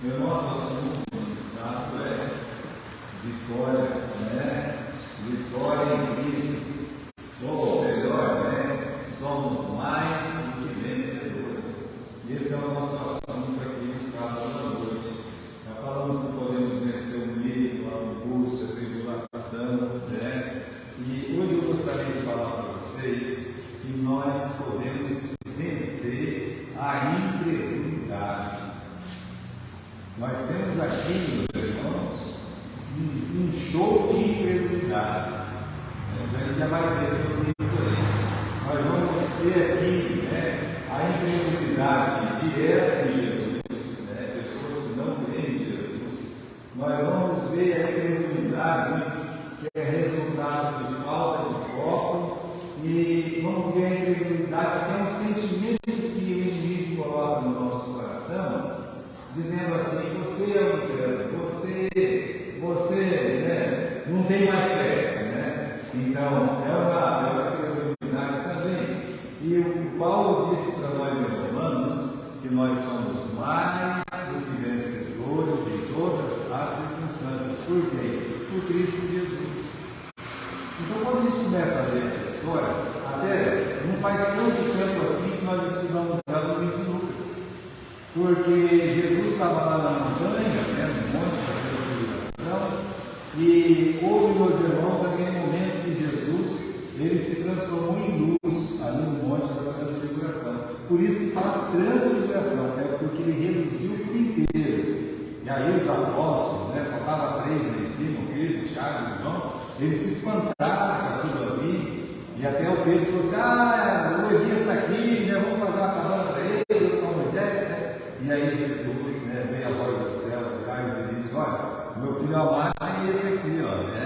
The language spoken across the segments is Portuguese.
E o nosso assunto sábado é vitória, né? Vitória em Cristo. Ou melhor, né? Somos mais do que vencedores. Esse é o nosso assunto aqui no sábado à noite. Já falamos que podemos vencer o medo, a angústia, a tribulação, né? E hoje eu gostaria de falar para vocês que nós podemos vencer a incredulidade. Nós temos aqui, meus irmãos, um show de incredulidade. A gente já vai ver sobre isso aí. Nós vamos ter aqui, né, a incredulidade direta em Jesus, né, pessoas que não creem em Jesus. Nós vamos ver a incredulidade que é resultado de falta de foco, e vamos ver a incredulidade que é um sentimento que o inimigo coloca no nosso coração, dizendo assim: você é um incrédulo, você né, não tem mais fé, né? Então é uma incredulidade também. E o Paulo disse para nós em Romanos que nós somos mais do que vencedores em todas as circunstâncias. Por quê? Por Cristo Jesus. Então, quando a gente começa a ler essa história, até não faz tanto tempo assim que nós estudamos já no livro de Lucas, porque Jesus estava lá na montanha, né, no monte da transfiguração, e houve, meus irmãos, aquele momento que Jesus ele se transformou em luz ali no monte da transfiguração. Por isso que fala transfiguração, é porque ele reduziu por inteiro. E aí os apóstolos, né, só estavam 3 lá em cima, o Pedro, o Tiago, o João, eles se espantaram com tudo ali, e até o Pedro falou assim: o Elias está aqui, né, vamos fazer uma cabana para ele, para Moisés, né? E aí Jesus, né, veio a voz do céu atrás e disse: olha, meu filho amado é esse aqui, ó, né?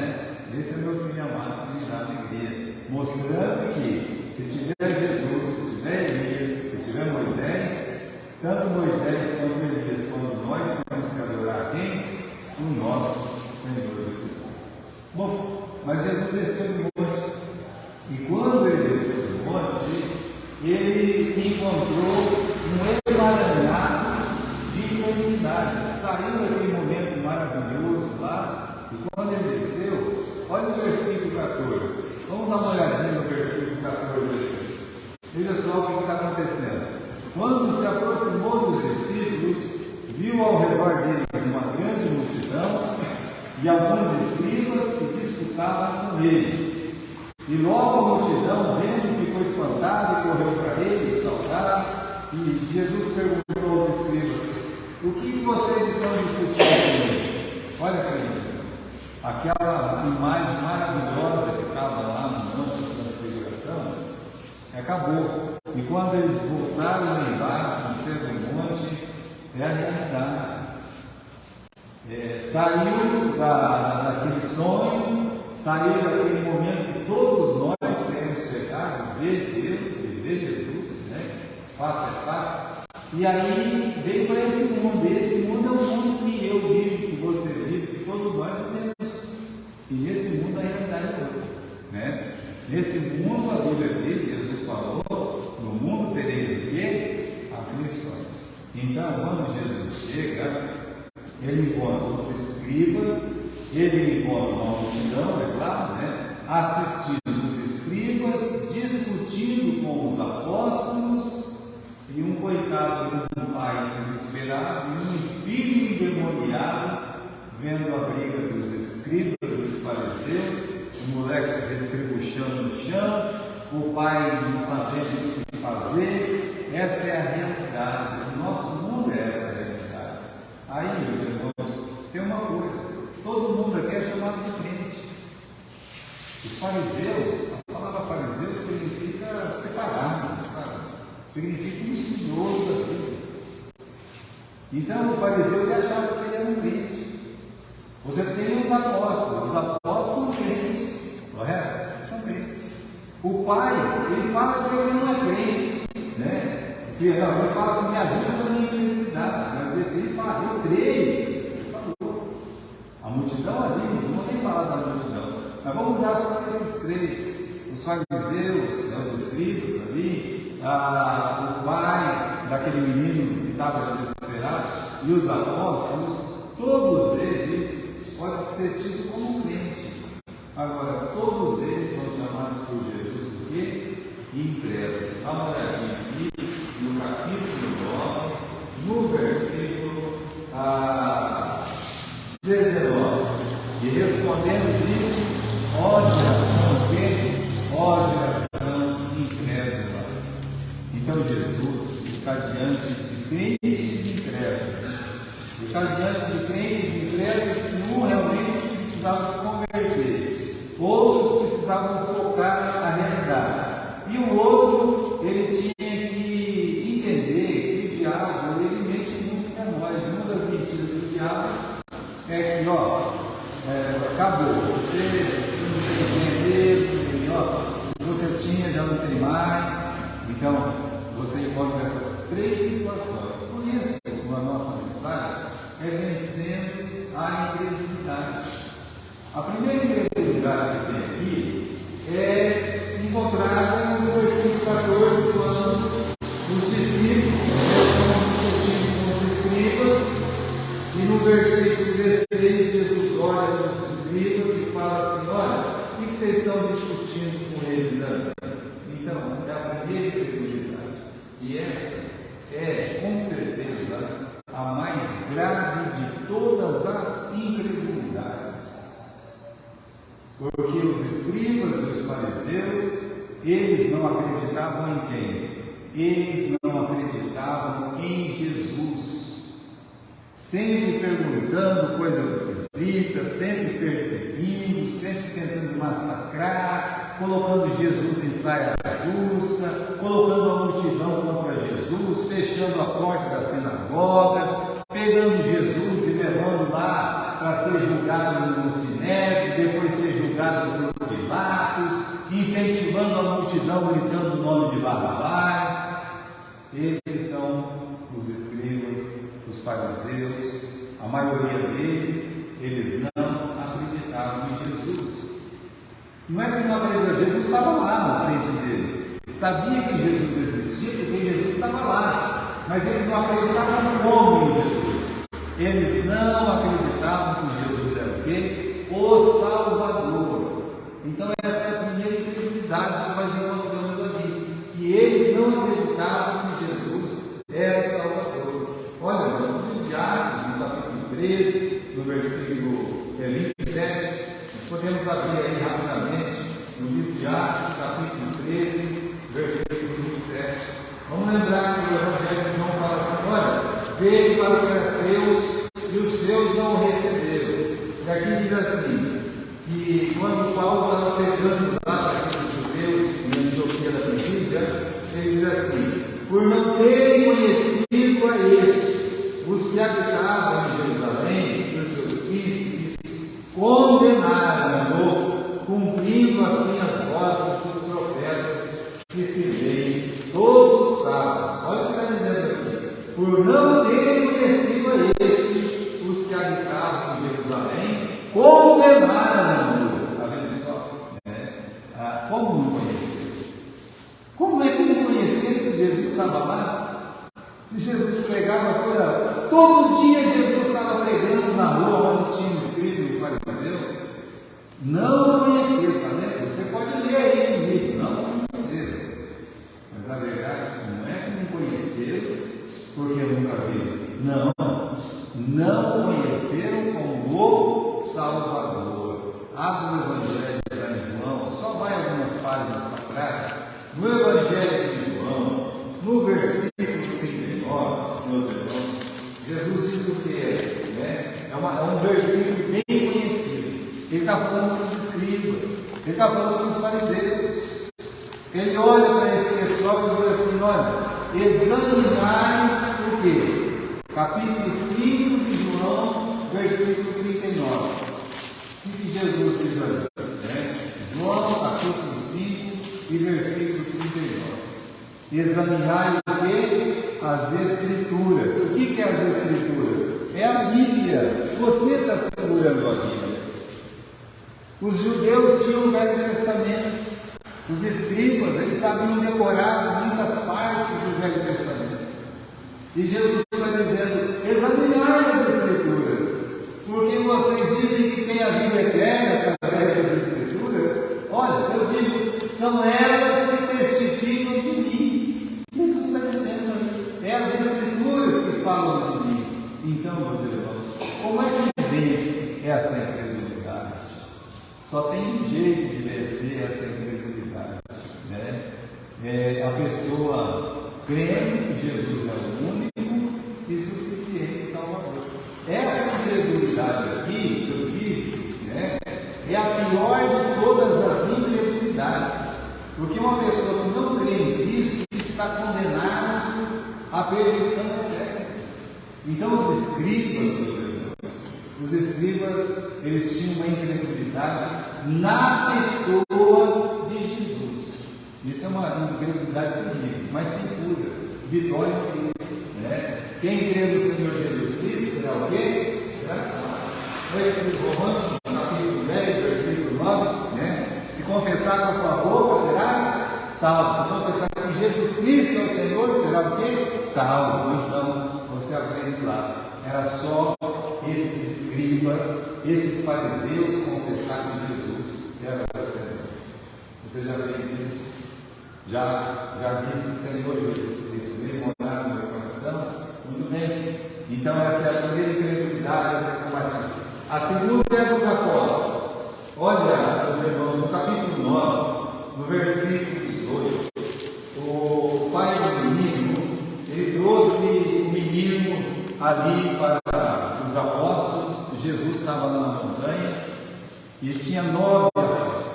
Esse é meu filho amado que me dá alegria, mostrando que se tiver Jesus, se tiver Elias, se tiver Moisés, tanto Moisés quanto Elias, quando nós temos que adorar quem? O nosso Senhor Jesus. Bom, mas Jesus desceu do monte, e quando ele desceu do monte, ele encontrou um emaranhado de incredulidade. Saiu daquele momento maravilhoso lá, e quando ele desceu, olha o versículo 14. Vamos dar uma olhadinha no versículo 14 aqui. Veja só o que está acontecendo. Quando se aproximou dos discípulos, viu ao redor deles uma grande multidão e alguns escribas que disputavam com eles. E logo a multidão, vendo, ficou espantada e correu para ele, saudar. E Jesus perguntou aos escribas: o que vocês estão discutindo com eles? Olha para isso. Aquela imagem maravilhosa que estava lá no monte da transfiguração acabou. E quando eles voltaram lá embaixo, no pé do monte, é a realidade. Saiu daquele sonho, saiu daquele momento que todos nós temos chegado, ver Deus, ver Jesus, né, face a face, e aí veio para esse mundo. Esse mundo é o mundo que eu vivo, que você vive, que todos nós vivemos. E nesse mundo a realidade é outra, né? Nesse mundo a Bíblia diz, Jesus falou: no mundo tereis o quê? Aflições. Então, quando Jesus chega, ele encontra os escribas, ele encontra uma multidão, é claro, né? Assistindo os escribas, discutindo com os apóstolos, e um coitado de um pai desesperado, e um filho endemoniado, vendo a briga dos escribas, dos fariseus, o moleque se retribuchando no chão, o pai não sabendo o que fazer. Essa é a realidade. O nosso mundo é essa realidade. Aí, meus irmãos, tem uma coisa: todo mundo aqui é chamado de crente. Os fariseus, a palavra fariseu significa separado, sabe? Significa um estudioso da Bíblia. Então, o fariseu ele achava que ele era um crente. Você tem os apóstolos são crentes, correto? São crentes. O pai, ele fala que ele não é crente, né? Ele fala assim: minha vida não é incredulidade, mas ele fala: eu creio. Ele falou. A multidão ali, não tem falado da multidão, mas vamos usar só esses 3: os fariseus, né, os escribas ali, o pai daquele menino que estava desesperado. e os apóstolos, todos eles podem ser tidos como crente. Agora, todos eles são chamados por Jesus do quê? Incrédulos. Dá uma olhadinha aqui no capítulo 9, no versículo 19. E respondendo, disse: ó geração que? Ó geração incrédula. Então Jesus está diante de crentes incrédulos. Está diante de crentes incrédulos que um realmente precisava se converter, outros precisavam focar na realidade. E o outro, ele tinha que entender que o diabo, ele mente muito para nós. Uma das mentiras do diabo é que, acabou, você não tem dinheiro, se você tinha, já não tem mais. Então, você encontra essas três situações. Por isso, a nossa mensagem é vencendo a incredulidade. A primeira incredulidade que tem aqui é encontrada no versículo 14, quando os discípulos estão discutindo com os escribas, e no versículo 16 Jesus olha para os escribas e fala assim: olha, o que vocês estão discutindo com eles ali? Então, é a primeira incredulidade, e essa é com certeza a mais grave de todas as incredulidades. Porque os escribas e os fariseus, eles não acreditavam em quem? Eles não acreditavam em Jesus. Sempre perguntando coisas esquisitas, sempre perseguindo, sempre tentando massacrar, colocando Jesus em saia justa, colocando a multidão contra Jesus, fechando a porta das sinagogas, pegando Jesus e levando lá para ser julgado no Sinédrio, depois ser julgado por Pilatos, incentivando a multidão, gritando o nome de Barrabás. Esses são os escribas, os fariseus. A maioria deles, eles não acreditavam em Jesus. Não é que não acreditavam, Jesus estava lá na frente deles. Sabia que Jesus existia porque Jesus estava lá, mas eles não acreditavam como em Jesus. Eles não acreditavam que Jesus era o quê? O Salvador. Então essa é a primeira incredulidade que nós encontramos aqui, que eles não acreditavam que Jesus era o Salvador. Olha, no livro de Atos, no capítulo 13, no versículo 27, nós podemos abrir aí rapidamente, no livro de Atos, capítulo 13, versículo 27. Vamos lembrar que o Evangelho de João fala assim: olha, veio para o que era seus, e os seus não o receberam. E aqui diz assim, que quando Paulo estava pregando lá para aqueles judeus em Antioquia da Pisídia, ele diz assim: por não terem conhecido a este, os que habitavam em Jerusalém, os seus príncipes, condenaram-no, cumprindo assim as vozes dos profetas que se leem todos os sábados. Olha o que está dizendo aqui: por não terem conhecido a este, os que habitavam em Jerusalém, condenaram-no. Está vendo só? Como não conhecer? Como é que não conhecer se Jesus estava lá? Se Jesus pregava todo dia, Jesus estava pregando na rua onde tinha escrito o fariseu. Não conhecer, tá vendo? Você pode ler aí comigo, não conhecer. Mas na verdade, não é que não conheceram porque nunca viram. Não conheceram como o Salvador. Abre o Evangelho de João, só vai algumas páginas para trás. No Evangelho de João, no versículo 39, meus irmãos, Jesus diz o que é? É um versículo bem conhecido. Ele está falando para os escribas, ele está falando para os fariseus. Ele olha para esse pessoal e diz assim: olha, examinar o quê? Capítulo 5 de João, versículo 39. O que Jesus diz ali? João, capítulo 5 e versículo 39. Examinar o quê? As Escrituras. O que é as Escrituras? É a Bíblia. Você está segurando a Bíblia. Os judeus tinham o Velho Testamento. Os escribas, eles sabiam decorar muitas partes do Velho Testamento. E Jesus está dizendo: examinar vida eterna através das Escrituras, olha, eu digo, são elas que testificam de mim. Isso está dizendo aí. É as Escrituras que falam de mim. Então, meus irmãos, como é que vence essa incredulidade? Só tem um jeito de vencer essa incredulidade, né? A pessoa crendo que Jesus é o único e suficiente Salvador. Essa incredulidade aqui, que eu disse, né, é a pior de todas as incredulidades, porque uma pessoa que não crê em Cristo está condenada à perdição eterna. Então, os escribas, meus irmãos, os escribas, eles tinham uma incredulidade na pessoa de Jesus. Isso é uma incredulidade terrível, mas tem cura, vitória em Cristo, né? Quem crê no Senhor Jesus Cristo será o quê? Será salvo. Foi escrito em Romanos, capítulo 10, versículo 9, né? Se confessar com a tua boca, serás salvo. Se confessar que Jesus Cristo é o Senhor, será o quê? Salvo. Então, você aprende lá. Era só esses escribas, esses fariseus confessar que Jesus era o Senhor. Você já fez isso? Já disse Senhor Jesus Cristo, veio morar no meu coração? Muito bem. Então essa é a primeira incredulidade a ser combatida. A segunda é dos apóstolos. Olha, meus irmãos, no capítulo 9, no versículo 18, o pai do menino, ele trouxe o menino ali para os apóstolos. Jesus estava lá na montanha e tinha 9 apóstolos.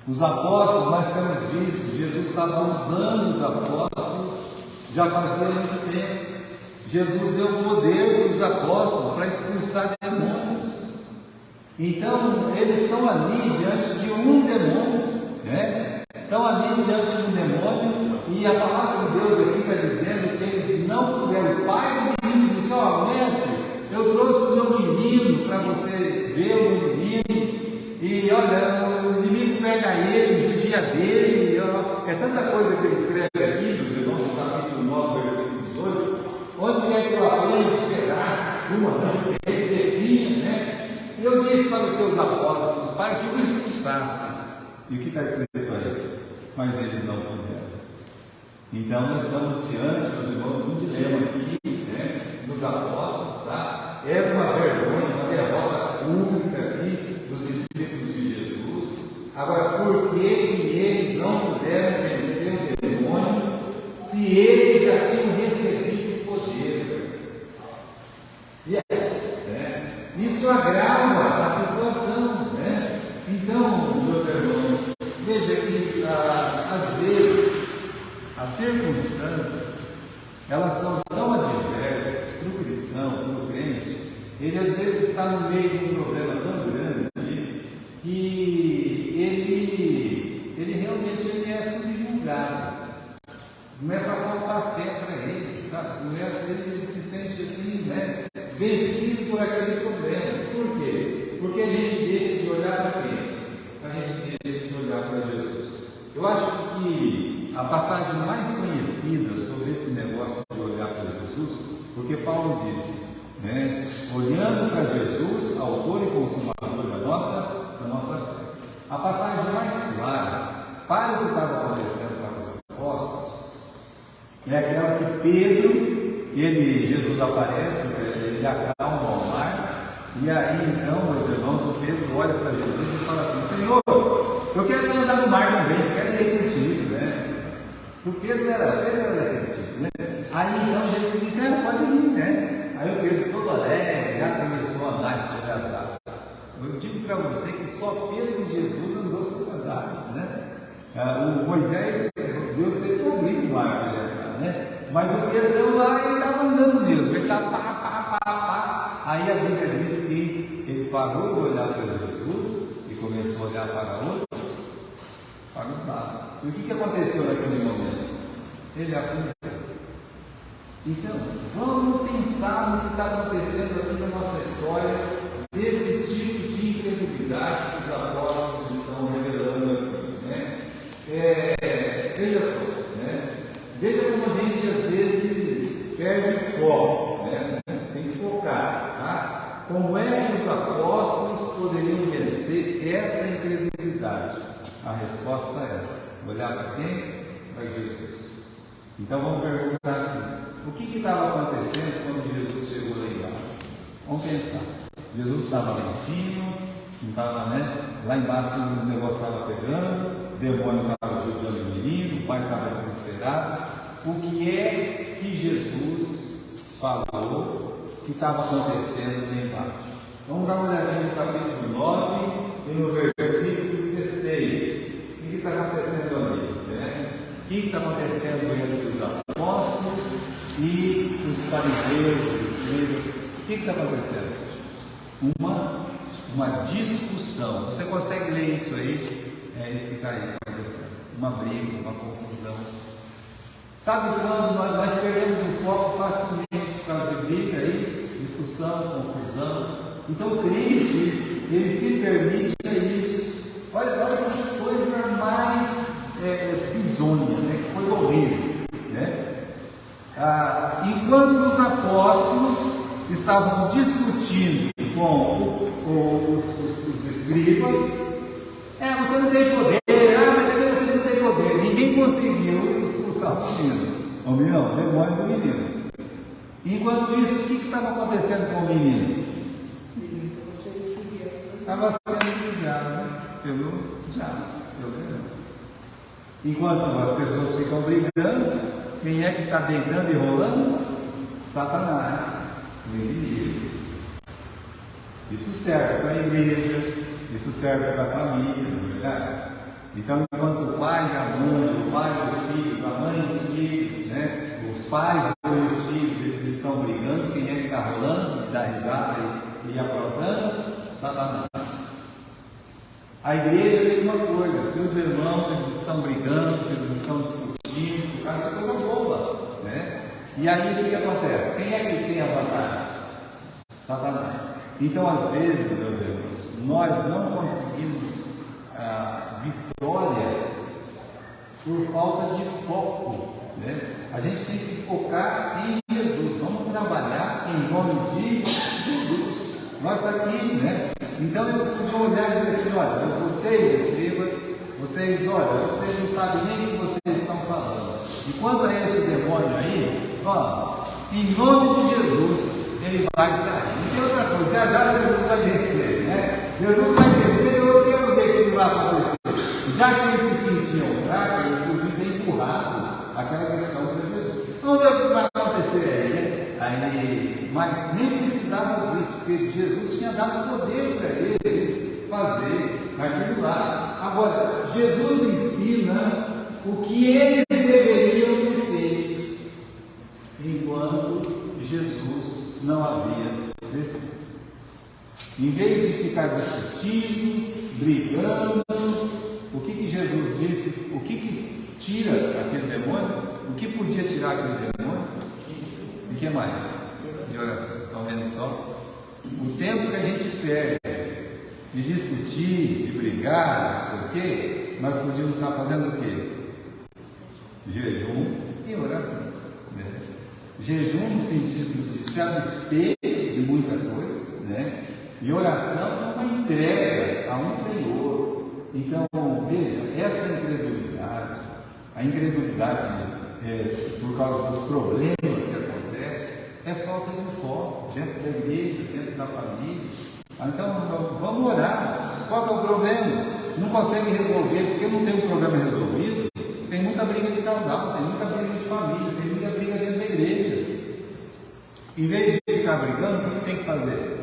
Os apóstolos, nós temos visto, Jesus estava usando os apóstolos já fazia muito tempo. Jesus deu poder para os apóstolos para expulsar demônios. Então, eles estão ali diante de um demônio, né? Estão ali diante de um demônio, e a palavra de Deus aqui está dizendo que eles não puderam. O pai do menino disse: ó, mestre, eu trouxe o meu menino para você ver o meu menino. E olha, o inimigo pega ele, judia dele, é tanta coisa que ele escreve aqui, nos irmãos, no capítulo 9, versículo 18, onde é que eu aprendo os pedaços, uma, define, né? E eu disse para os seus apóstolos, para que o expulsassem. E o que está escrito aí? Mas eles não puderam. Então nós estamos diante, meus irmãos, de um dilema aqui, né, dos apóstolos, tá? É uma vergonha, uma derrota pública aqui dos discípulos de Jesus. Agora, por que eles não puderam vencer o demônio se eles já tinham recebido o poder? Isso agrava a situação, né? Então, meus irmãos, veja que às vezes as circunstâncias, elas são tão adversas para o cristão, para o crente. Ele às vezes está no meio de um problema tão grande que ele realmente é subjugado. Começa a faltar fé para ele, sabe? Ele se sente assim, né? Vencido por aquele problema. Por quê? Porque a gente deixa de olhar para quem? A gente deixa de olhar para Jesus. Eu acho que a passagem mais conhecida sobre esse negócio de olhar para Jesus, porque Paulo disse, né? Olhando para Jesus, autor e consumador da nossa fé. A passagem mais clara para o que estava acontecendo para os apóstolos é aquela que Pedro, Jesus aparece, ele acalma ao mar, e aí então, meus irmãos, o Pedro olha para Jesus e fala assim: Senhor, eu quero andar no mar também, eu quero ir contigo, né? O Pedro era contigo, né? Aí então Jesus disse: pode ir, né? Aí o Pedro, todo alegre, já começou a andar sobre as águas. Eu digo para você que só Pedro e Jesus andou sobre as águas, né? O Moisés, Deus teve que abrir o mar para ele andar, né? Mas o Pedro lá, ele estava andando mesmo, ele estava pá. Aí a Bíblia diz que ele parou de olhar para Jesus e começou a olhar para os lados. E o que aconteceu naquele momento? Ele afundou. Então, vamos pensar no que está acontecendo aqui na nossa história, desse tipo de incredulidade que os apóstolos estão revelando aqui, né? Veja só, né? Veja como a gente às vezes perde o foco, né? Tem que focar, tá? Como é que os apóstolos resposta era olhar para quem? Para Jesus. Então vamos perguntar assim: o que estava acontecendo quando Jesus chegou lá embaixo? Vamos pensar. Jesus estava lá em cima, não estava, né? Lá embaixo o negócio estava pegando, o demônio estava judiando o menino, o pai estava desesperado. O que é que Jesus falou que estava acontecendo lá embaixo? Vamos dar uma olhadinha no capítulo 9 e no versículo 16. O que está acontecendo ali? O que está acontecendo entre os apóstolos e os fariseus, os escribas? O que está acontecendo? Uma discussão. Você consegue ler isso aí? É isso que está aí acontecendo. Uma briga, uma confusão. Sabe quando nós perdemos o foco facilmente por causa de briga aí? Discussão, confusão. Então o crente, ele se permite isso. Olha que coisa mais bizonha, né? Que coisa horrível, né? Enquanto os apóstolos estavam discutindo com os escribas, você não tem poder, mas você não tem poder. Ninguém conseguiu expulsar o menino. O demônio do menino. Enquanto isso, o que estava acontecendo com o menino? Estava sendo julgado pelo diabo, pelo demônio. Enquanto as pessoas ficam brigando, quem é que está deitando e rolando? Satanás, o inimigo. Isso serve para a igreja, isso serve para a família, não é verdade? Então, enquanto o pai e a mãe, o pai dos filhos, a mãe dos filhos, né? Os pais dos filhos, eles estão brigando, quem é que está rolando, dá risada e aprontando? Satanás. A igreja é a mesma coisa. Se os irmãos eles estão brigando, se eles estão discutindo, por causa de coisa boba, né? E aí o que acontece? Quem é que tem a vantagem? Satanás. Então, às vezes, meus irmãos, nós não conseguimos vitória por falta de foco, né? A gente tem que focar em Jesus. Vamos trabalhar em nome de Jesus. Nós estamos aqui, né? Então eles podiam olhar e dizer assim: olha, vocês escribas, vocês não sabem nem o que vocês estão falando. E quando é esse demônio aí, em nome de Jesus, ele vai sair. Não tem outra coisa, já Jesus vai descer, né? Jesus vai descer, eu quero ver o que vai acontecer. Já que eles se sentiam fracos, eles podiam ter empurrado aquela questão para Jesus. Vamos ver o que vai acontecer aí, né? Mas nem precisavam disso, porque Jesus tinha dado poder para eles fazer aquilo lá. Agora, Jesus ensina o que eles deveriam ter feito, enquanto Jesus não havia descido. Em vez de ficar discutindo, brigando, o que Jesus disse? O que tira aquele demônio? O que podia tirar aquele demônio? E o que mais? De oração. Estão vendo só? O tempo que a gente perde de discutir, de brigar, não sei o quê, nós podíamos estar fazendo o quê? Jejum e oração. Né? Jejum no sentido de se abster de muita coisa, né? E oração é uma entrega a um Senhor. Então, veja, essa incredulidade, a incredulidade por causa dos problemas que acontecem, é falta de foco dentro da igreja, dentro da família. Então, vamos orar. Qual é o problema? Não consegue resolver, porque não tem um problema resolvido. Tem muita briga de casal, tem muita briga de família, tem muita briga dentro da igreja. Em vez de ficar brigando, o que tem que fazer?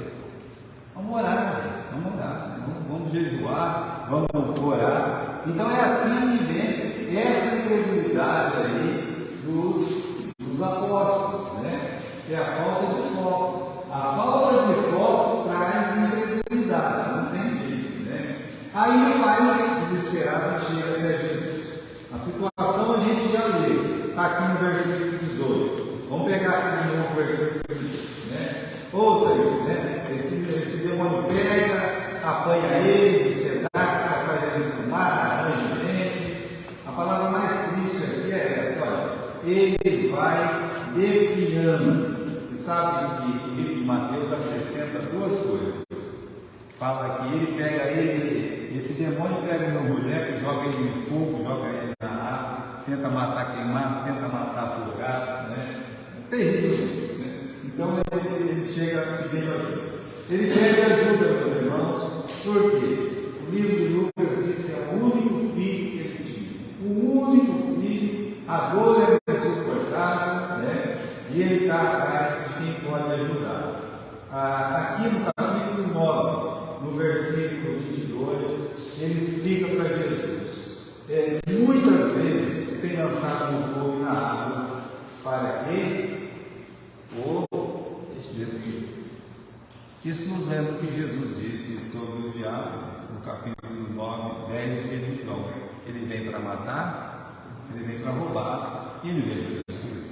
Vamos orar, vamos orar, vamos jejuar, vamos orar. Então é assim que vence essa incredulidade aí dos apóstolos, né? É a falta de foco. A falta de foco traz incredulidade, não tem jeito, né? Aí o pai desesperado chega até Jesus. A situação a gente já leu, está aqui no versículo 18. Vamos pegar aqui de novo o versículo 18, né? Ouça aí, né? Esse demônio pega, apanha ele, despedaça, faz ele espumar, arranja o dente. A palavra mais triste aqui é essa, olha. Ele vai definhando. Você sabe que o livro de Mateus acrescenta duas coisas. Fala que ele pega ele esse demônio pega uma mulher, joga ele no fogo, joga ele na água, tenta matar queimado, tenta matar afogado, né? É terrível, né? Então ele chega pedindo ajuda. Ele pede ajuda, meus irmãos, por quê? O livro de Lucas diz que é o único filho que ele tinha. O único filho, a dor é insuportável, né? E ele está atrás de quem pode ajudar. Aqui no capítulo 9, no versículo 22, ele explica para Jesus. Muitas vezes tem lançado um fogo na água para quê? Isso nos lembra o que Jesus disse sobre o diabo no capítulo 9, 10 de João. Ele vem para matar, ele vem para roubar e ele vem para destruir.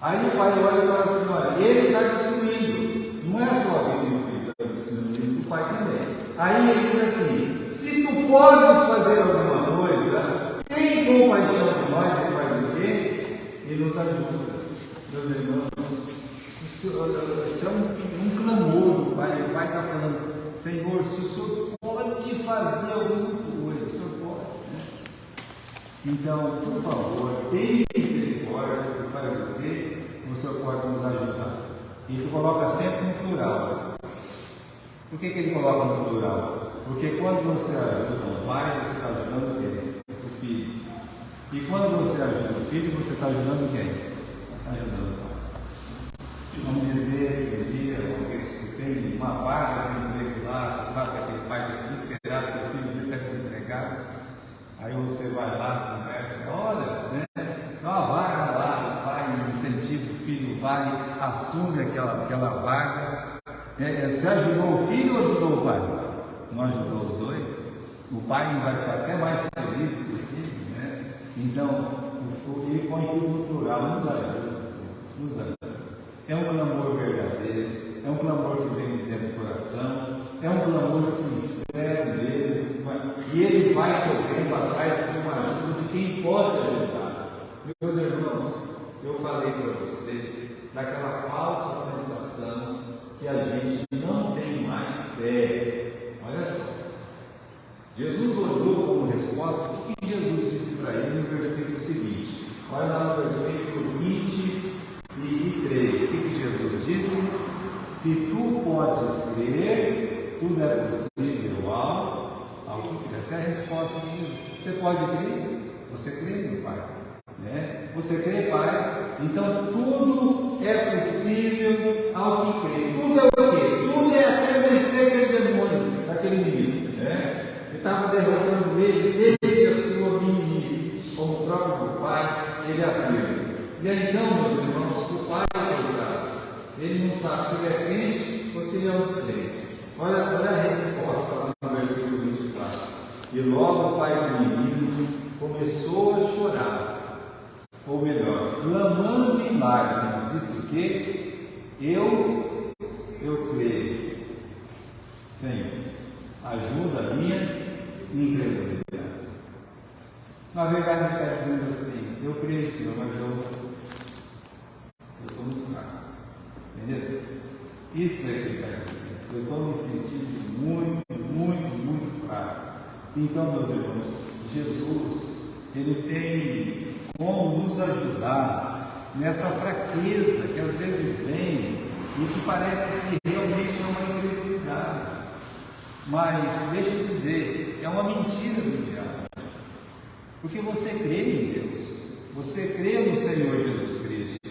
Aí o pai olha e fala assim: olha, ele está destruindo. Não é só aquele filho que está destruindo, o pai também. Aí ele diz assim: se tu podes fazer alguma coisa, tem compaixão de nós e faz o quê? E nos ajuda. Meus irmãos, isso é um clamor do pai. O pai está falando: Senhor, se o Senhor pode fazer alguma coisa, o Senhor pode, né? Então, por favor, tenha misericórdia e faz o quê? O Senhor pode nos ajudar. E ele coloca sempre no plural. Por que ele coloca no plural? Porque quando você ajuda o pai, você está ajudando quem? O filho. E quando você ajuda o filho, você está ajudando quem? Está ajudando o pai. Vamos dizer que um dia você tem uma vaga de emprego lá, você sabe que aquele pai está desesperado, que o filho dele está desempregado. Aí você vai lá, conversa, olha, né? Dá uma vaga lá, o pai incentiva o filho, vai, assume aquela vaga. Você ajudou o filho ou ajudou o pai? Não ajudou os dois? O pai vai ficar até mais feliz do que o filho, né? Então, ele põe tudo no plural, nos ajuda, assim, nos ajuda. É um clamor verdadeiro, é um clamor que vem de dentro do coração, é um clamor sincero mesmo, e ele vai correndo atrás de uma ajuda de quem pode ajudar. Meus irmãos, eu falei para vocês daquela falsa sensação que a gente não tem mais fé. Olha só, Jesus olhou como resposta, o que Jesus disse para ele no versículo seguinte? Olha lá no versículo 23. O que Jesus disse? Se tu podes crer, tudo é possível ao que crer. Essa é a resposta dele. Você pode crer? Você crê no Pai, né? Você crê, Pai? Então tudo é possível ao que crê. Tudo é o quê? Tudo é até vencer aquele demônio, aquele inimigo, né? Ele estava derrotando ele desde a sua meninice, como o próprio Pai, ele afirma. E aí então, meus irmãos, o Pai é ajudado. Ele não sabe se ele é crente ou se ele é um descrente. Olha a resposta lá no versículo 24. E logo o pai do menino começou a chorar, ou melhor, clamando em lágrimas, disse o quê? Eu creio. Senhor, ajuda a minha incredulidade. Na verdade, ele está dizendo assim: eu creio, Senhor, mas eu estou muito fraco. Entendeu? Isso é que ele está dizendo. Eu estou me sentindo muito fraco. Então, meus irmãos, Jesus, ele tem como nos ajudar nessa fraqueza que às vezes vem e que parece que realmente é uma incredulidade. Mas, deixa eu dizer, é uma mentira do diabo. Porque você crê em Deus, você crê no Senhor Jesus Cristo.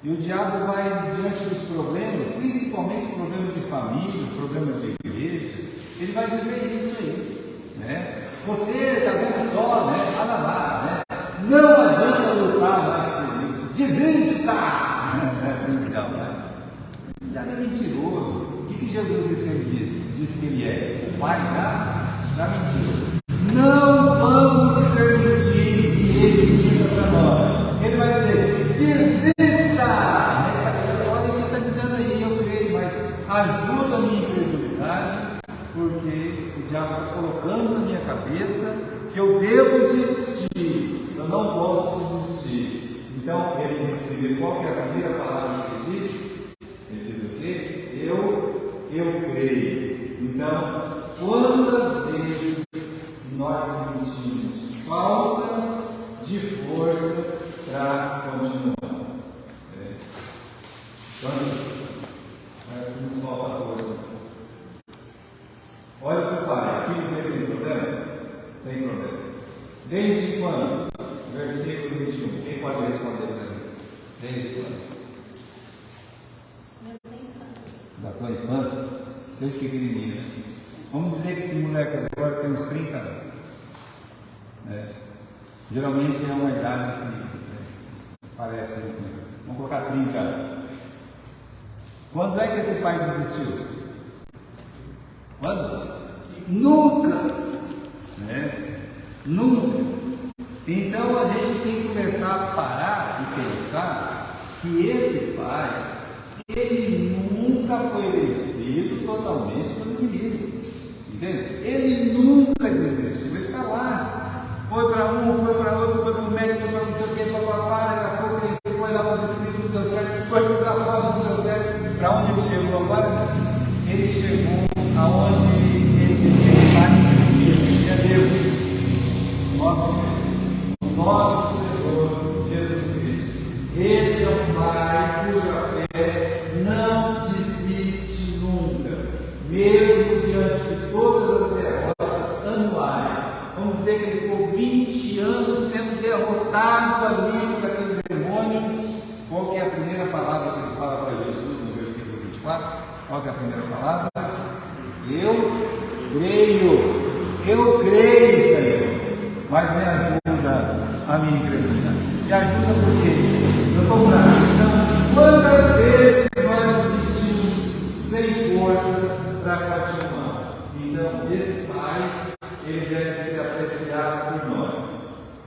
E o diabo vai diante dos problemas, principalmente problemas de família, problemas de igreja, ele vai dizer isso aí, né? Você está vendo só, né? Olha lá, né? Não adianta lutar mais por isso, desista! É assim o diabo, né? O diabo é mentiroso. O que Jesus disse que ele disse? Disse que ele é o pai da mentira. Não vamos permitir que ele diga para nós. Ele vai dizer: desista! Olha o que está dizendo aí, eu creio, mas ajuda a minha incredulidade, porque o diabo está colocando na minha cabeça que eu devo desistir, eu não posso desistir. Então ele diz primeiro, qual que é a primeira palavra que ele diz? Ele diz o quê? Eu creio. Então, quantas Olha para o pai, filho dele tem problema? Tem problema. Desde quando? Versículo 21. Quem pode responder para mim? Desde quando? Da tua infância? Desde pequenininho, né? Vamos dizer que esse moleque agora tem uns 30 anos. Né? Geralmente é uma idade que parece. Vamos colocar 30 anos. Quando é que esse pai desistiu? Quando? Nunca! Né? Nunca! Então a gente tem que começar a parar e pensar que esse pai, ele nunca foi vencido totalmente pelo inimigo. Entende? Ele nunca desistiu, ele está lá. Foi para um, foi para outro, foi para o médico, foi para não sei o que, foi para papai, daqui a pouco ele foi lá para os escritos, não deu certo, foi para os apóstolos, não deu certo. Para onde ele chegou agora? Ele chegou aonde ele está em que é Deus, nosso Senhor Jesus Cristo. Esse é um Pai cuja fé não desiste nunca, mesmo diante de todas as derrotas anuais. Vamos dizer que ele ficou 20 anos sendo derrotado ali por aquele demônio. Qual que é a primeira palavra que ele fala para Jesus no versículo 24? Qual que é a primeira palavra? Eu creio, Senhor, mas me ajuda a minha incredulidade. Me ajuda porque eu estou fraco. Então, quantas vezes nós nos sentimos sem força para continuar? Então, esse Pai, ele deve ser apreciado por nós.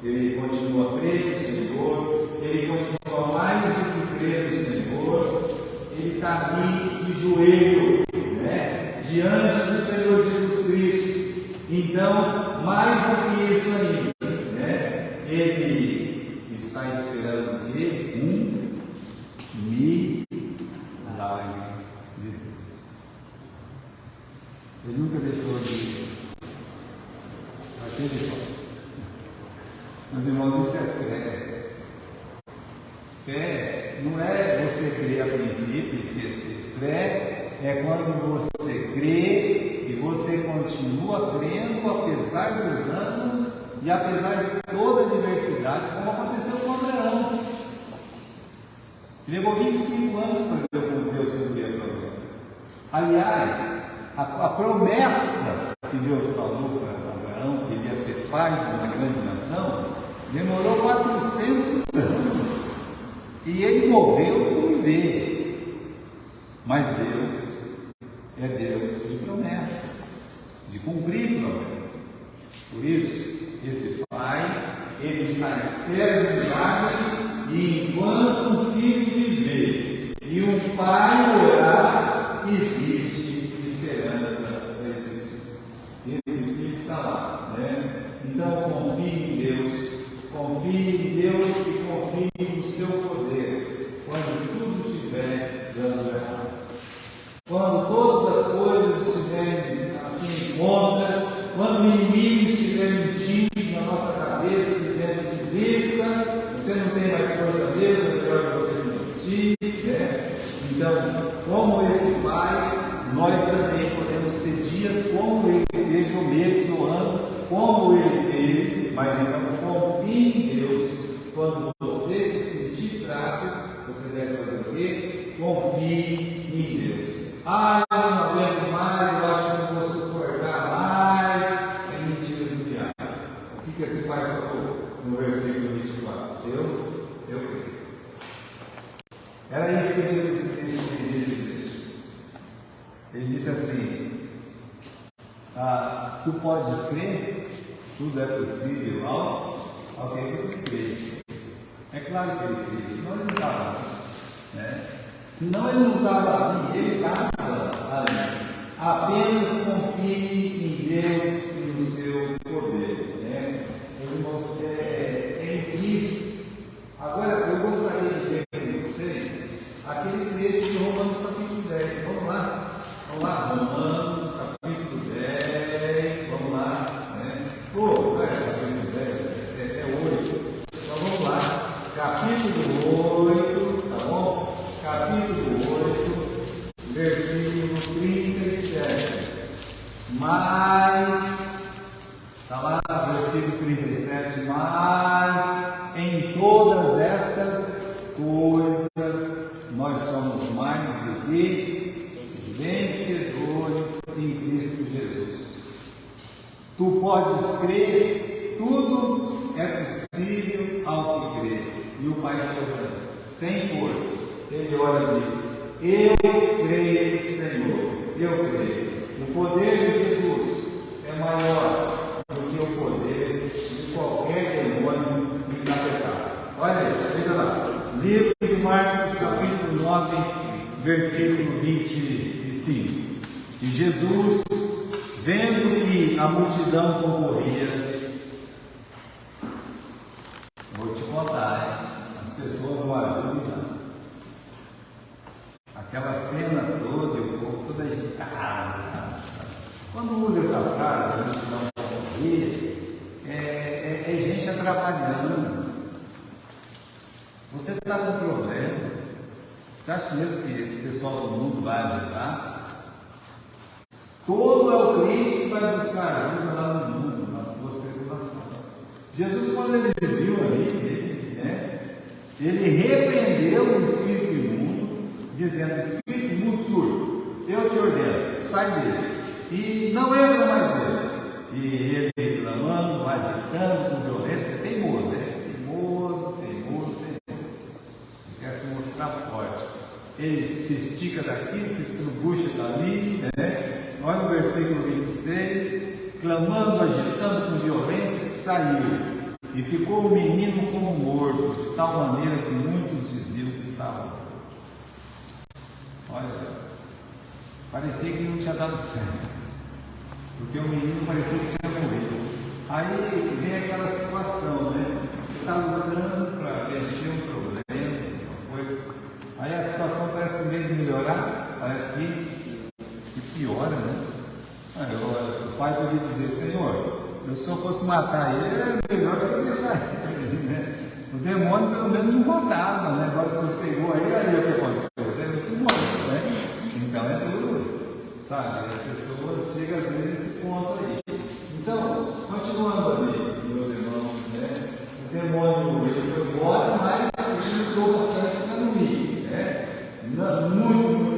Ele continua a crer no Senhor, ele continua mais do que crer no Senhor, ele está ali de joelho, né, diante do Senhor Jesus Cristo. Então, mais do que isso ainda, né, ele está esperando um milagre de Deus. Ele nunca deixou de acreditar. Meus irmãos, isso é fé. Fé não é você crer a princípio e esquecer. Fé é quando você crê e você continua crendo apesar dos anos e apesar de toda a diversidade, como aconteceu com Abraão. Levou 25 anos para Deus cumprir a promessa. Aliás, a promessa que Deus falou para Abraão, que ele ia ser pai de uma grande nação, demorou 400 anos. E ele morreu sem ver. Mas Deus é Deus de promessa, de cumprir promessa. Por isso, esse pai, ele está à espera de milagre, e enquanto um filho viver e um pai orar, existe esperança para esse filho. Esse filho está lá, né? Então confie em Deus e confie no seu poder, quando tudo estiver dando errado. Quando todas as coisas estiverem assim em conta, quando o inimigo estiver mentindo na nossa cabeça, dizendo desista, você não tem mais força mesmo, é melhor você desistir, né? Então, como esse pai, nós também podemos ter dias como ele teve o mês do ano, como ele teve, mas então confie em Deus. Quando você se sentir fraco, você deve fazer o quê? Confie em Deus. Ah, eu não aguento mais, eu acho que eu não vou suportar mais. É mentira do diabo. O que esse pai falou no versículo 24? Eu creio. Era isso que Jesus queria dizer. Ele disse assim: tu podes crer, tudo é possível ao que você crê. É claro que ele crê, senão ele não estava lá, né? Senão ele não estava ali, ele estava ali. Apenas confie em Deus e no seu poder, né? Meus irmãos, é em Cristo. Agora, eu gostaria de ver com vocês aquele trecho de Romanos capítulo 10. Vamos lá, Romanos capítulo 10, vamos lá, né? Não é capítulo 10, é 8. Então vamos lá, capítulo 8, tá bom? Capítulo 8, versículo 37. mas, está lá no versículo 37, mas em todas estas coisas nós somos mais do que vencedores em Cristo Jesus. Tu podes crer, tudo é possível ao que crê. E o Pai chorando, sem força, ele ora e diz: eu creio, Senhor, eu creio. O poder de Jesus é maior do que o poder de qualquer demônio encapetado. Olha aí, veja lá, livro de Marcos, capítulo 9, versículo 25. E Jesus, vendo que a multidão concorria, vou te contar, as pessoas não ajudam nada. Aquela cena toda, o povo todo agitado. Quando usa essa frase, a multidão concorria, é gente atrapalhando. Você está com problema? Você acha mesmo que esse pessoal do mundo vai ajudar? Todo é o crente que vai buscar ajuda lá no mundo, nas suas tribulações. Jesus, quando ele viu ali, ele repreendeu o espírito imundo, dizendo: espírito imundo surdo, eu te ordeno, sai dele, e não entra mais nele. E ele reclamando, agitando, com violência, é teimoso, teimoso, quer se mostrar forte. Ele se estica daqui, se estrubucha dali, Olha o versículo 26, clamando, agitando com violência, saiu, e ficou o menino como morto, de tal maneira que muitos diziam que estava morto. Olha, parecia que não tinha dado certo, porque o menino parecia que tinha morrido. Aí vem aquela situação, você está lutando para vencer um problema, uma coisa. Aí a situação parece que, em vez de melhorar, parece que piora, o pai podia dizer: Senhor, se o senhor fosse matar ele, era melhor você deixar ele, O demônio pelo menos não matava, Agora se o senhor pegou ele, aí o que aconteceu? Ele morreu, Então é duro, sabe? As pessoas chegam às vezes nesse ponto aí. Então, continuando ali, meus irmãos, o demônio ele foi embora, mas ele lutou bastante para não ir, Muito.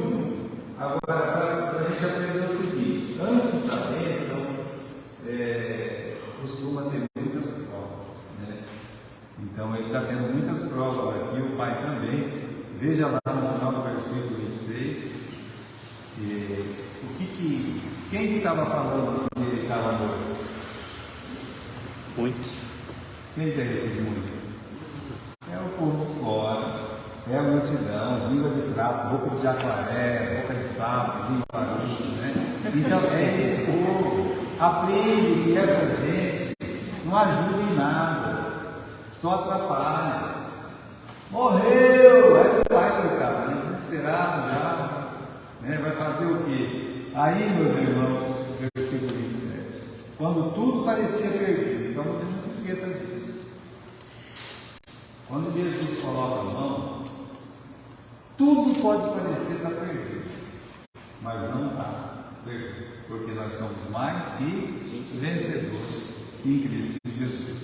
Agora, para a gente aprender o seguinte: antes da bênção, costuma ter muitas provas, Então, ele está tendo muitas provas aqui, o pai também. Veja lá no final do versículo 26, quem que estava falando que ele estava morto? Muitos. Quem que é esses muitos? É o povo fora. É a multidão, as línguas de trapo, boca de jacaré, boca de sapo, língua barulho, Então é esse povo. Aprende que essa gente não ajuda em nada, só atrapalha. Morreu! Aí o pai, coitado, desesperado já, vai fazer o quê? Aí, meus irmãos, versículo 27. Quando tudo parecia perdido, então você nunca esqueça disso. Quando Jesus coloca a mão, tudo pode parecer estar perdido, mas não está perdido, porque nós somos mais que vencedores em Cristo Jesus.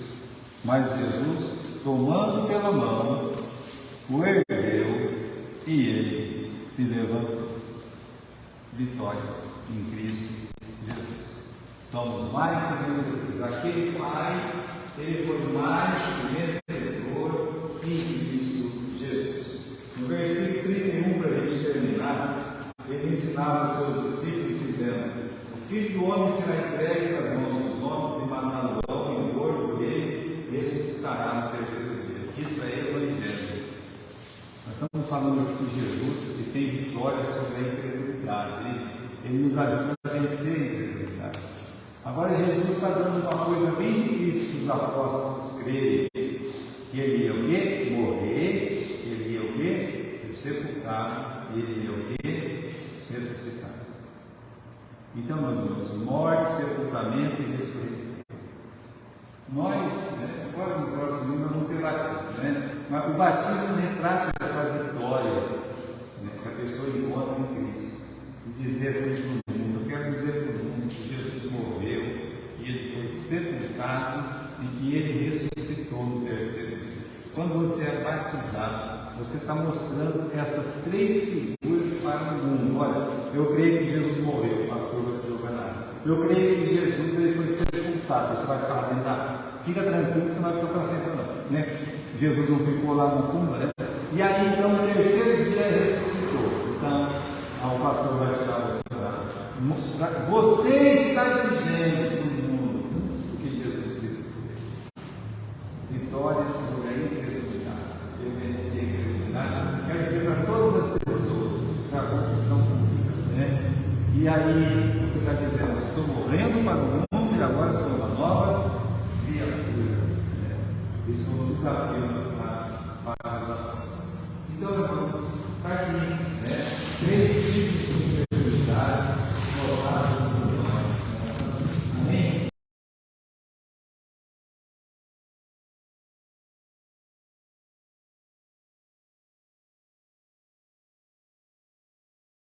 Mas Jesus, tomando pela mão, o ergueu e ele se levantou. Vitória em Cristo Jesus. Somos mais que vencedores. Aquele Pai, ele foi mais que vencedor em Cristo Jesus. No versículo 31, para a gente terminar, ele ensinava os seus discípulos dizendo: o Filho do Homem será entregue nas mãos dos homens e matá-lo-ão, e o corpo dele ressuscitará no terceiro dia. Isso é Evangelho. Nós estamos falando aqui de Jesus, que tem vitória sobre a incredulidade. Ele nos ajuda a vencer a incredulidade. Agora Jesus está dando uma coisa bem difícil que os apóstolos crerem: que ele ia o quê? Morrer, ele ia o quê? Ser sepultado, ele ia o quê? Ressuscitar. Então, meus irmãos, morte, sepultamento e ressurreição. Nós, agora no próximo domingo vamos ter batismo, mas o batismo retrata essa vitória, que a pessoa encontra em Cristo. E dizer assim para o mundo: eu quero dizer para o mundo que Jesus crucificado e que Ele ressuscitou no terceiro dia. Quando você é batizado, você está mostrando essas três figuras para o mundo. Olha, eu creio que Jesus morreu, o pastor vai te jogar nada. Eu creio que Jesus ele foi sepultado. Você vai ficar lá dentro. Fica tranquilo, você não vai ficar para sempre, não. Né? Jesus não ficou lá no túmulo, né? E aí, então, no terceiro dia ele ressuscitou. Então, o pastor vai tirar você lá. Você está dizendo para o mundo o que Jesus Cristo fez. Vitória sobre a incredulidade. Eu venci a incredulidade. Quero dizer para todas as pessoas, isso é a confissão pública, né? E aí você está dizendo, estou morrendo para o mundo e agora sou uma nova criatura. Né? Isso foi um desafio lançado para os apóstolos. Então, irmãos, está aqui, né? 3